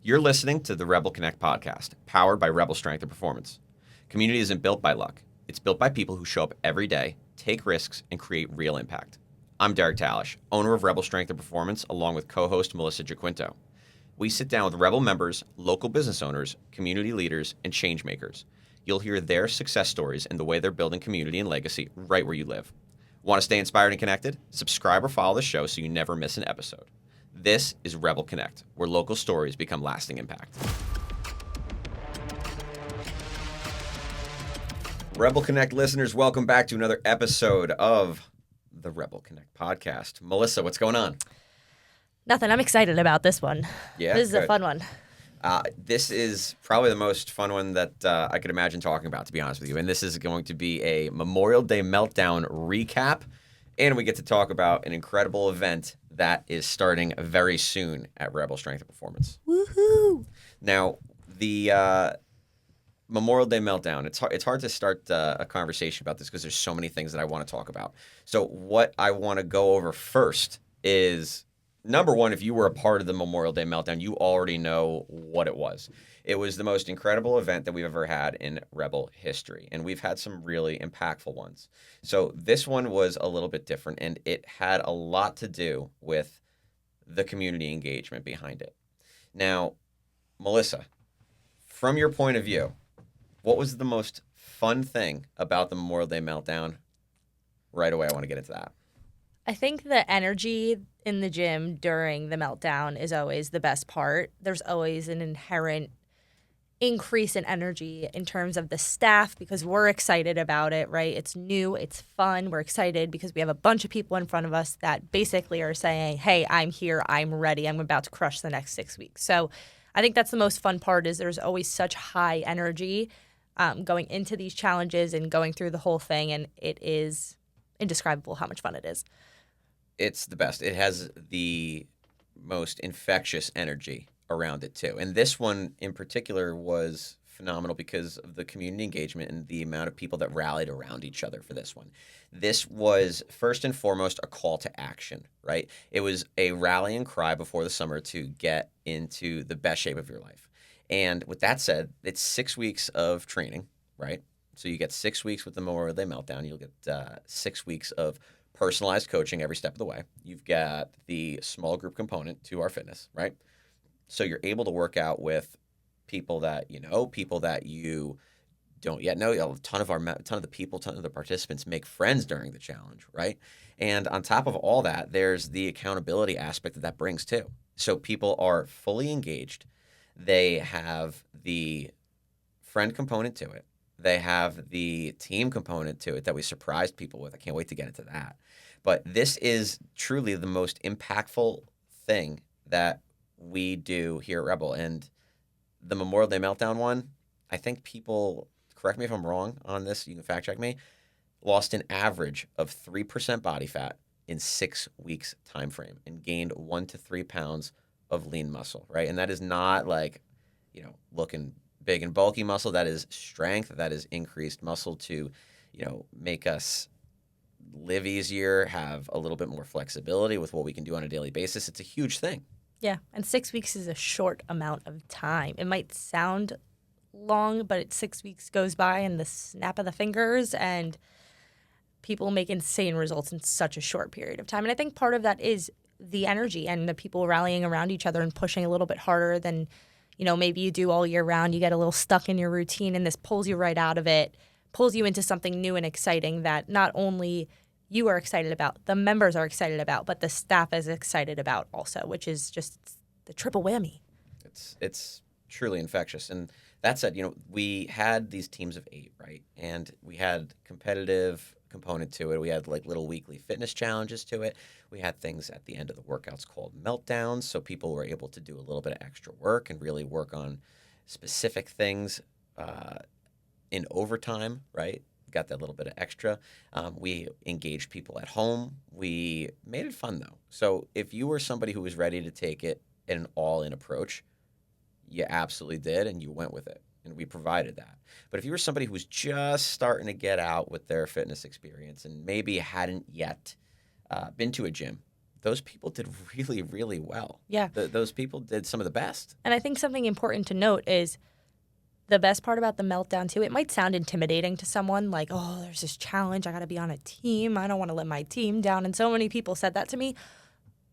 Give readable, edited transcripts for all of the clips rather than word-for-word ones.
You're listening to the Rebel Connect podcast, powered by Rebel Strength and Performance. Community isn't built by luck. It's built by people who show up every day, take risks, and create real impact. I'm Derek Talish, owner of Rebel Strength and Performance, along with co-host Melissa Jaquinto. We sit down with Rebel members, local business owners, community leaders, and change makers. You'll hear their success stories and the way they're building community and legacy right where you live. Want to stay inspired and connected? Subscribe or follow the show so you never miss an episode. This is Rebel Connect, where local stories become lasting impact. Rebel Connect listeners, welcome back to another episode of the Rebel Connect podcast. Melissa, what's going on? Nothing. I'm excited about this one. Yeah, this is good. a fun one. This is probably the most fun one that I could imagine talking about, to be honest with you. And this is going to be a Memorial Day Meltdown recap. And we get to talk about an incredible event that is starting very soon at Rebel Strength and Performance. Woohoo! Now, the Memorial Day Meltdown, it's hard to start a conversation about this because there's so many things that I want to talk about. So what I want to go over first is, number one, if you were a part of the Memorial Day Meltdown, you already know what it was. It was the most incredible event that we've ever had in Rebel history, and we've had some really impactful ones. So this one was a little bit different, and it had a lot to do with the community engagement behind it. Now, Melissa, from your point of view, what was the most fun thing about the Memorial Day Meltdown? Right away, I want to get into that. I think the energy in the gym during the meltdown is always the best part. There's always an inherent increase in energy in terms of the staff because we're excited about it, right? It's new, it's fun. We're excited because we have a bunch of people in front of us that basically are saying, hey, I'm here, I'm ready, I'm about to crush the next 6 weeks. So I think that's the most fun part is there's always such high energy going into these challenges and going through the whole thing, and it is indescribable how much fun it is. It's the best. It has the most infectious energy around it too. And this one in particular was phenomenal because of the community engagement and the amount of people that rallied around each other for this one. This was first and foremost a call to action, right? It was a rallying cry before the summer to get into the best shape of your life. And with that said, it's 6 weeks of training, right? So you get 6 weeks with the Memorial Day Meltdown. You'll get 6 weeks of personalized coaching every step of the way. You've got the small group component to our fitness, right? So you're able to work out with people that you know, people that you don't yet know. A ton of the participants make friends during the challenge, right? And on top of all that, there's the accountability aspect that brings too. So people are fully engaged. They have the friend component to it. They have the team component to it that we surprised people with. I can't wait to get into that. But this is truly the most impactful thing that we do here at Rebel. And the Memorial Day Meltdown one, I think people, correct me if I'm wrong on this, you can fact check me, lost an average of 3% body fat in 6 weeks time frame and gained 1 to 3 pounds of lean muscle, right? And that is not like, looking big and bulky muscle. That is strength. That is increased muscle to, make us live easier, have a little bit more flexibility with what we can do on a daily basis. It's a huge thing. Yeah, and 6 weeks is a short amount of time. It might sound long, but 6 weeks goes by in the snap of the fingers, and people make insane results in such a short period of time. And I think part of that is the energy and the people rallying around each other and pushing a little bit harder than, maybe you do all year round. You get a little stuck in your routine, and this pulls you right out of it, pulls you into something new and exciting that not only you are excited about, the members are excited about, but the staff is excited about also, which is just the triple whammy. It's truly infectious. And that said, we had these teams of 8, right? And we had competitive component to it. We had like little weekly fitness challenges to it. We had things at the end of the workouts called meltdowns. So people were able to do a little bit of extra work and really work on specific things in overtime, right? Got that little bit of extra. We engaged people at home. We made it fun, though. So if you were somebody who was ready to take it in an all-in approach, you absolutely did, and you went with it, and we provided that. But if you were somebody who was just starting to get out with their fitness experience and maybe hadn't yet been to a gym those people did really, really well. Yeah. Those people did some of the best. And I think something important to note is the best part about the meltdown, too, it might sound intimidating to someone like, oh, there's this challenge. I got to be on a team. I don't want to let my team down. And so many people said that to me.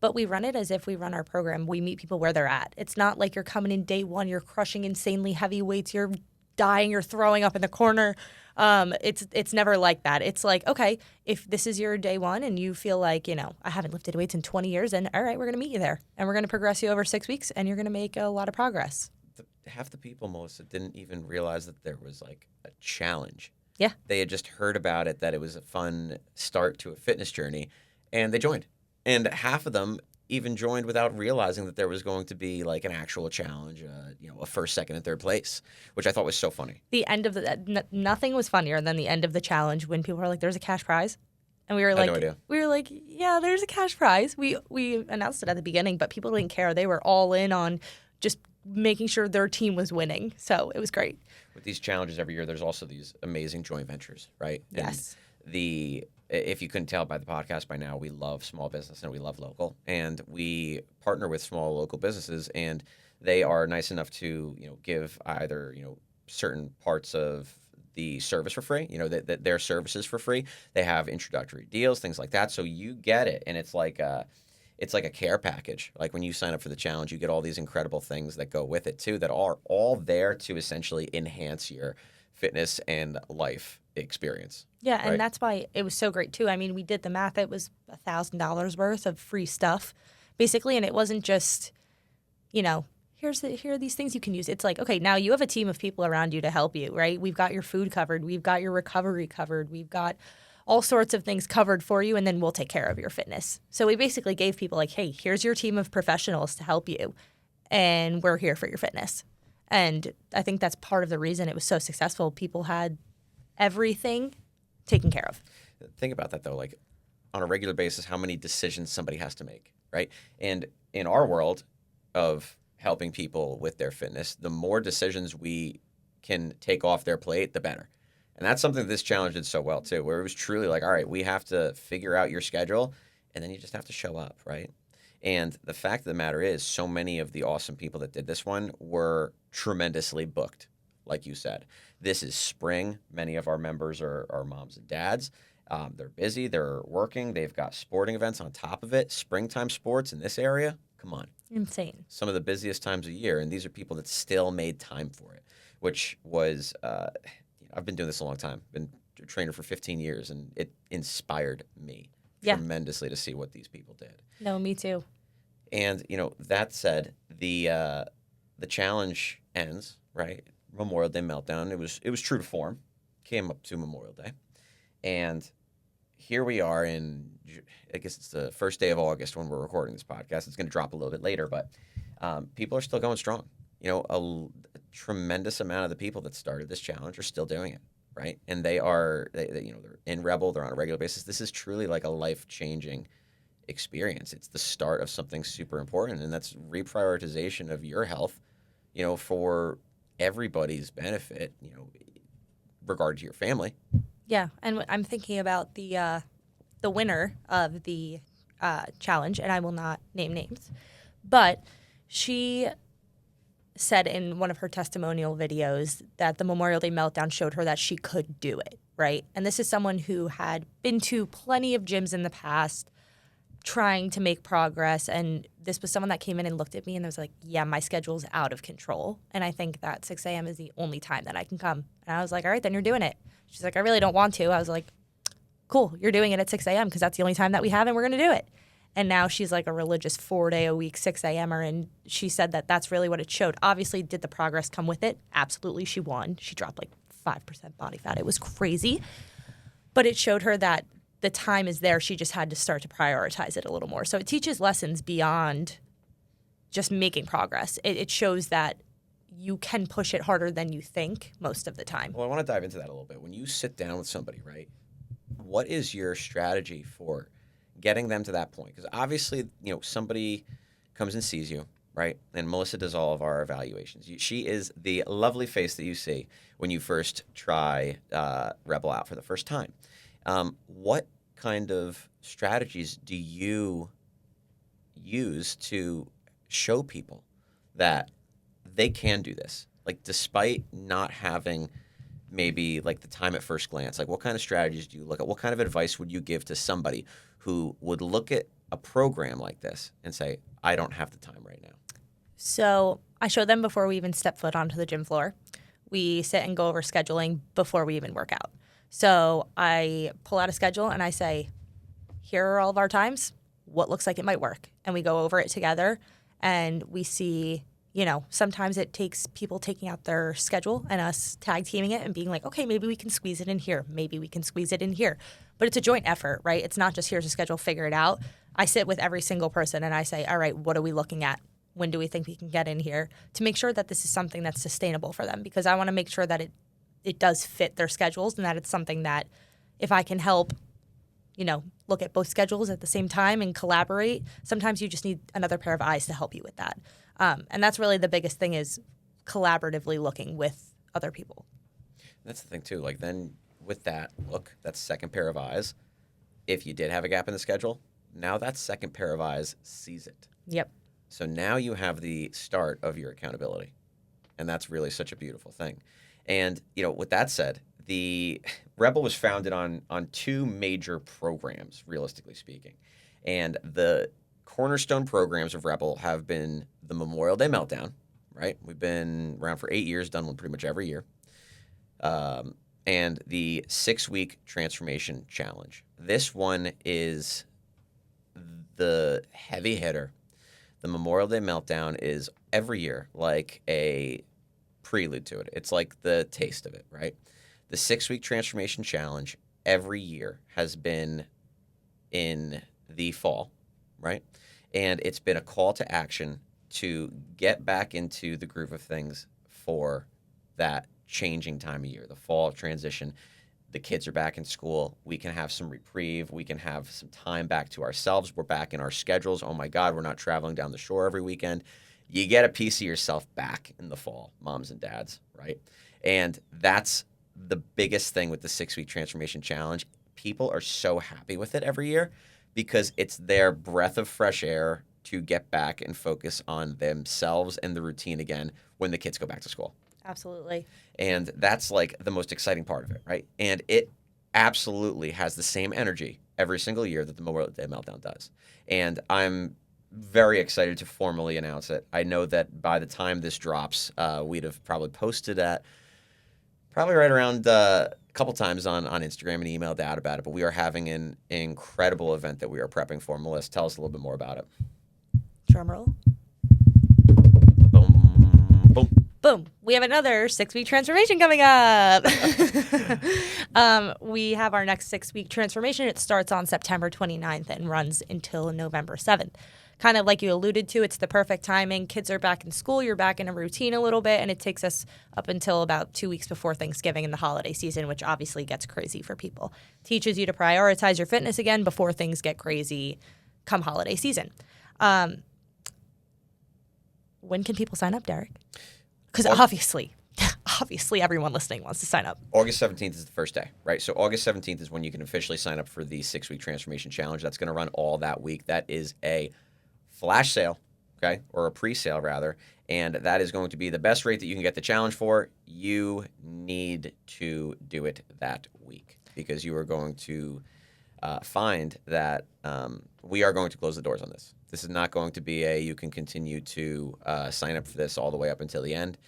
But we run it as if we run our program. We meet people where they're at. It's not like you're coming in day one, you're crushing insanely heavy weights, you're dying, you're throwing up in the corner. It's never like that. It's like, okay, if this is your day one and you feel like, I haven't lifted weights in 20 years, then all right, we're going to meet you there. And we're going to progress you over 6 weeks, and you're going to make a lot of progress. Half the people, Melissa, didn't even realize that there was like a challenge. Yeah. They had just heard about it, that it was a fun start to a fitness journey, and they joined. And half of them even joined without realizing that there was going to be like an actual challenge, a first, second, and third place, which I thought was so funny. The end of nothing was funnier than the end of the challenge when people were like, "There's a cash prize," and we were I like, had no idea. "Yeah, there's a cash prize." We announced it at the beginning, but people didn't care. They were all in on just making sure their team was winning. So it was great. With these challenges every year, there's also these amazing joint ventures, right? Yes. And if you couldn't tell by the podcast by now, we love small business and we love local, and we partner with small local businesses, and they are nice enough to give either certain parts of the service for free, that their services for free. They have introductory deals, things like that, so you get it, and it's like a care package. Like when you sign up for the challenge, you get all these incredible things that go with it too, that are all there to essentially enhance your fitness and life experience. Yeah, and right? that's why it was so great too. I mean, we did the math. It was $1,000 worth of free stuff, basically, and it wasn't just, here are these things you can use. It's like, okay, now you have a team of people around you to help you, right? We've got your food covered. We've got your recovery covered. We've got all sorts of things covered for you, and then we'll take care of your fitness. So we basically gave people like, hey, here's your team of professionals to help you, and we're here for your fitness. And I think that's part of the reason it was so successful. People had everything taken care of. Think about that though, like on a regular basis, how many decisions somebody has to make, right? And in our world of helping people with their fitness, the more decisions we can take off their plate, the better. And that's something this challenge did so well too, where it was truly like, all right, we have to figure out your schedule, and then you just have to show up, right? And the fact of the matter is, so many of the awesome people that did this one were tremendously booked. Like you said, this is spring. Many of our members are moms and dads. They're busy. They're working. They've got sporting events on top of it. Springtime sports in this area, come on. Insane. Some of the busiest times of year. And these are people that still made time for it, which was, I've been doing this a long time. Been a trainer for 15 years, and it inspired me tremendously to see what these people did. No, me too. And, that said, the challenge ends, right? Memorial Day meltdown. It was true to form. Came up to Memorial Day, and here we are I guess it's the first day of August when we're recording this podcast. It's going to drop a little bit later, but people are still going strong. A tremendous amount of the people that started this challenge are still doing it, right? And they're in Rebel. They're on a regular basis. This is truly like a life-changing experience. It's the start of something super important, and that's reprioritization of your health, for everybody's benefit, regard to your family. Yeah, and I'm thinking about the winner of the challenge, and I will not name names, but she said in one of her testimonial videos that the Memorial Day meltdown showed her that she could do it, right? And this is someone who had been to plenty of gyms in the past, trying to make progress, and this was someone that came in and looked at me and was like, yeah, my schedule's out of control, and I think that 6 a.m. is the only time that I can come. And I was like, all right, then you're doing it. She's like, I really don't want to. I was like, cool, you're doing it at 6 a.m. because that's the only time that we have, and we're going to do it. And now she's like a religious 4-day-a-week 6 a.m.er, and she said that that's really what it showed. Obviously, did the progress come with it? Absolutely, she won. She dropped like 5% body fat. It was crazy. But it showed her that the time is there. She just had to start to prioritize it a little more. So it teaches lessons beyond just making progress. It shows that you can push it harder than you think most of the time. Well, I want to dive into that a little bit. When you sit down with somebody, right, what is your strategy for getting them to that point? Because obviously, somebody comes and sees you, right? And Melissa does all of our evaluations. She is the lovely face that you see when you first try Rebel out for the first time. What kind of strategies do you use to show people that they can do this. Like, despite not having maybe like the time at first glance, like what kind of strategies do you look at? What kind of advice would you give to somebody who would look at a program like this and say, I don't have the time right now? So I show them before we even step foot onto the gym floor. We sit and go over scheduling before we even work out. So I pull out a schedule and I say, here are all of our times. What looks like it might work? And we go over it together and we see, sometimes it takes people taking out their schedule and us tag teaming it and being like, okay, maybe we can squeeze it in here. Maybe we can squeeze it in here. But it's a joint effort, right? It's not just here's a schedule, figure it out. I sit with every single person and I say, all right, what are we looking at? When do we think we can get in here to make sure that this is something that's sustainable for them? Because I want to make sure that it does fit their schedules and that it's something that if I can help, look at both schedules at the same time and collaborate, sometimes you just need another pair of eyes to help you with that. And that's really the biggest thing is collaboratively looking with other people. That's the thing too. Like then with that second pair of eyes, if you did have a gap in the schedule, now that second pair of eyes sees it. Yep. So now you have the start of your accountability. And that's really such a beautiful thing. And, with that said, the Rebel was founded on two major programs, realistically speaking. And the cornerstone programs of Rebel have been the Memorial Day Meltdown, right? We've been around for 8 years, done one pretty much every year. And the 6-week transformation challenge. This one is the heavy hitter. The Memorial Day Meltdown is every year like a prelude to it. It's like the taste of it, right? The 6-week transformation challenge every year has been in the fall, right? And it's been a call to action to get back into the groove of things for that changing time of year, the fall transition. The kids are back in school. We can have some reprieve. We can have some time back to ourselves. We're back in our schedules. Oh my God, we're not traveling down the shore every weekend. You get a piece of yourself back in the fall, moms and dads, right? And that's the biggest thing with the 6-week transformation challenge. People are so happy with it every year because it's their breath of fresh air to get back and focus on themselves and the routine again when the kids go back to school. Absolutely. And that's like the most exciting part of it, right? And it absolutely has the same energy every single year that the Memorial Day Meltdown does. And I'm very excited to formally announce it. I know that by the time this drops, we'd have probably posted at probably right around a couple times on Instagram and emailed out about it. But we are having an incredible event that we are prepping for. Melissa, tell us a little bit more about it. Drum roll. Boom, boom. Boom. We have another 6-week transformation coming up. We have our next 6-week transformation. It starts on September 29th and runs until November 7th. Kind of like you alluded to, it's the perfect timing. Kids are back in school. You're back in a routine a little bit, and it takes us up until about 2 weeks before Thanksgiving and the holiday season, which obviously gets crazy for people. Teaches you to prioritize your fitness again before things get crazy come holiday season. When can people sign up, Derek? Because obviously everyone listening wants to sign up. August 17th is the first day, right? So August 17th is when you can officially sign up for the 6-week transformation challenge. That's going to run all that week. That is a flash sale, okay, or a pre-sale rather, and that is going to be the best rate that you can get the challenge for. You need to do it that week because you are going to find that we are going to close the doors on this. This is not going to be you can continue to sign up for this all the way up until the end.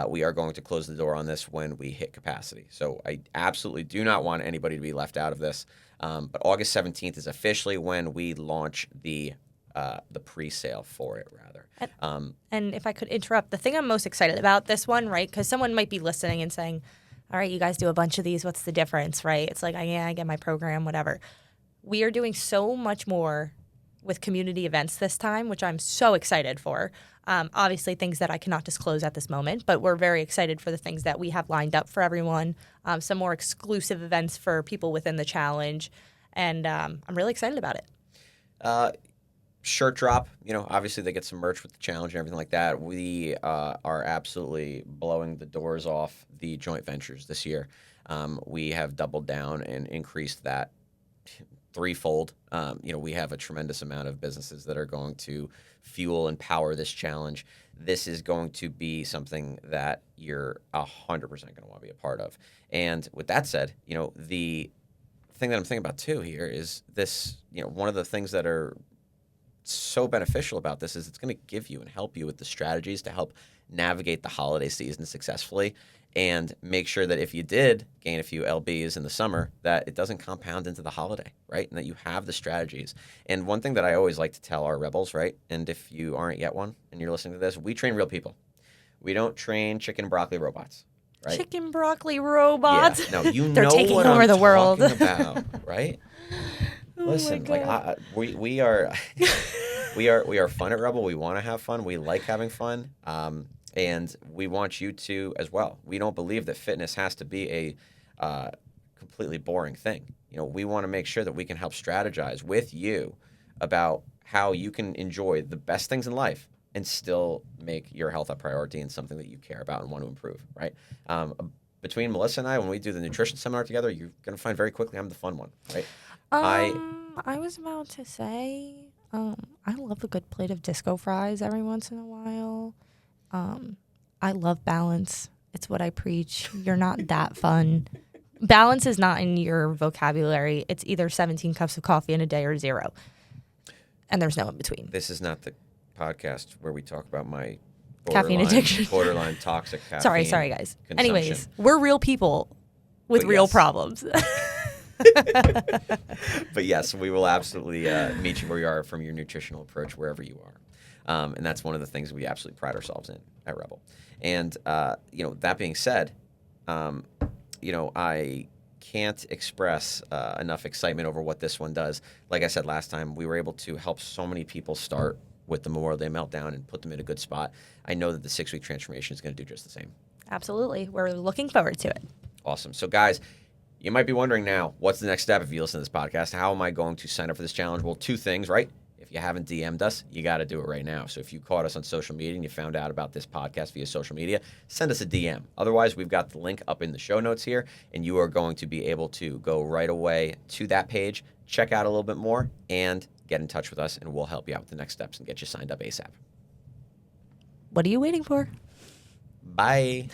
We are going to close the door on this when we hit capacity. So I absolutely do not want anybody to be left out of this. But August 17th is officially when we launch the pre-sale for it, rather. And if I could interrupt, the thing I'm most excited about this one, right, because someone might be listening and saying, all right, you guys do a bunch of these. What's the difference, right? It's like, I get my program, whatever. We are doing so much more with community events this time, which I'm so excited for. Obviously, things that I cannot disclose at this moment, but we're very excited for the things that we have lined up for everyone. Some more exclusive events for people within the challenge, and I'm really excited about it. Shirt drop, obviously they get some merch with the challenge and everything like that. We are absolutely blowing the doors off the joint ventures this year. We have doubled down and increased that threefold. We have a tremendous amount of businesses that are going to fuel and power this challenge. This is going to be something that you're 100% going to want to be a part of. And with that said, the thing that I'm thinking about too here is this, one of the things that are so beneficial about this is it's going to give you and help you with the strategies to help navigate the holiday season successfully and make sure that if you did gain a few LBs in the summer, that it doesn't compound into the holiday, right? And that you have the strategies. And one thing that I always like to tell our rebels, right? And if you aren't yet one and you're listening to this, we train real people. We don't train chicken and broccoli robots, right? Chicken broccoli robots. Yeah. No, They're know taking what over I'm the world. talking about, right? Oh Listen, my God. we are we are fun at Rebel. We want to have fun. We like having fun. And we want you to as well. We don't believe that fitness has to be a completely boring thing. We want to make sure that we can help strategize with you about how you can enjoy the best things in life and still make your health a priority and something that you care about and want to improve, right? Between Melissa and I, when we do the nutrition seminar together, you're going to find very quickly I'm the fun one, right? I was about to say, I love a good plate of disco fries every once in a while. I love balance. It's what I preach. You're not that fun. Balance is not in your vocabulary. It's either 17 cups of coffee in a day or 0. And there's no in between. This is not the podcast where we talk about my Caffeine addiction. borderline toxic caffeine. Sorry, guys. Consumption. Anyways, we're real people with But real yes. problems. But yes, we will absolutely meet you where you are from your nutritional approach, wherever you are. And that's one of the things we absolutely pride ourselves in at Rebel. And, that being said, I can't express enough excitement over what this one does. Like I said last time, we were able to help so many people start with the Memorial Day Meltdown and put them in a good spot. I know that the 6-week transformation is going to do just the same. Absolutely. We're looking forward to it. Awesome. So, guys, you might be wondering now, what's the next step if you listen to this podcast? How am I going to sign up for this challenge? Well, 2 things, right? If you haven't DM'd us, you got to do it right now. So if you caught us on social media and you found out about this podcast via social media, send us a DM. Otherwise, we've got the link up in the show notes here, and you are going to be able to go right away to that page, check out a little bit more, and get in touch with us, and we'll help you out with the next steps and get you signed up ASAP. What are you waiting for? Bye.